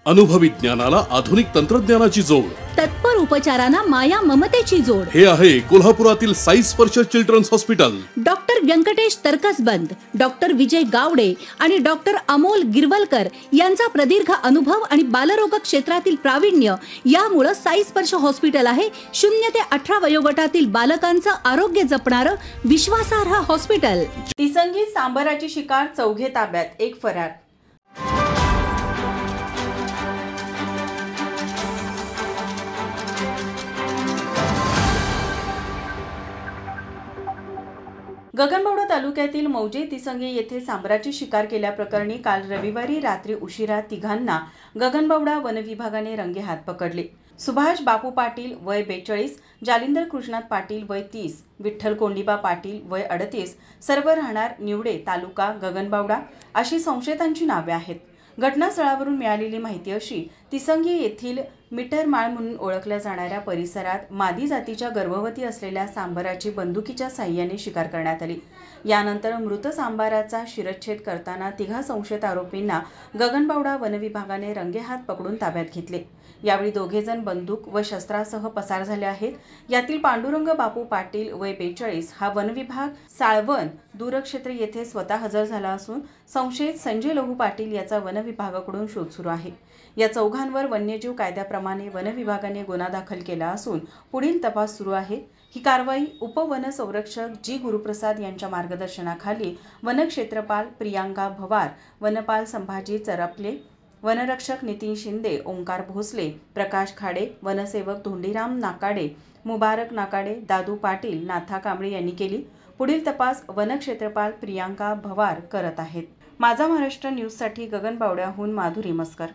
अनुभवी ज्ञानाला आधुनिक तंत्रज्ञानाची जोड, तत्पर उपचारांना माया ममतेची जोड. हे आहे कोल्हापुरातील Sai Sparsh children's hospital. Doctor Venkatesh Taraksaband, doctor Vijay Gawade आणि डॉक्टर अमोल गिरवलकर यांचा प्रदीर्घ अनुभव आणि बालरोग क्षेत्रातील प्रावीण्य यामुळे साई स्पर्श हॉस्पिटल आहे 0 ते 18 वयोगटातील बालकांचं आरोग्य जपणारं विश्वासार्ह हॉस्पिटल. तिसंगी सांबराची शिकार, चौघे ताब्यात, एक फरार. गगनबावडा तालुक्यातील मौजे तिसंगी येथे सांबराची शिकार केल्याप्रकरणी काल रविवारी रात्री उशिरा तिघांना गगनबावडा वन विभागाने रंगेहात पकडले. सुभाष बापू पाटील वय 42, जालिंदर कृष्णात पाटील वय 30, विठ्ठल कोंडीबा पाटील वय 38, सर्व राहणार निवडे तालुका गगनबावडा अशी संशयितांची नावे आहेत. घटनास्थळावरून मिळालेली माहिती अशी, तिसंगी येथील मिटरमाळ म्हणून ओळखल्या जाणाऱ्या परिसरात मादी जातीच्या गर्भवती असलेल्या सांबराची बंदुकीच्या साह्याने शिकार करण्यात आली. यानंतर मृत सांबाराचा शिरच्छेद करताना तिघा संशयित आरोपींना गगनबावडा वन विभागाने रंगेहात पकडून ताब्यात घेतले. यावेळी दोघे जण बंदूक व शस्त्रासह पसार झाले आहेत. यातील पांडुरंग बापू पाटील वय 42 हा वन विभाग साळवन दूरक्षेत्र येथे स्वतः हजर झाला असून संशयित संजय लहू पाटील याचा वन विभागाकडून शोध सुरू आहे. या चौघांवर वन्यजीव कायद्याप्रमाणे वन विभागाने गुन्हा दाखल केला असून पुढील तपास सुरू आहे. ही कारवाई उपवन संरक्षक जी गुरुप्रसाद यांच्या मार्गदर्शनाखाली वनक्षेत्रपाल प्रियांका भवार, वनपाल संभाजी चरपले, वनरक्षक नितीन शिंदे, ओंकार भोसले, प्रकाश खाडे, वनसेवक धोंडीराम नाकाडे, मुबारक नाकाडे, दादू पाटील, नाथा कांबळे यांनी केली. पुढील तपास वनक्षेत्रपाल प्रियांका भवार करत आहेत. माझा महाराष्ट्र न्यूजसाठी गगनबावड्याहून माधुरी मस्कर.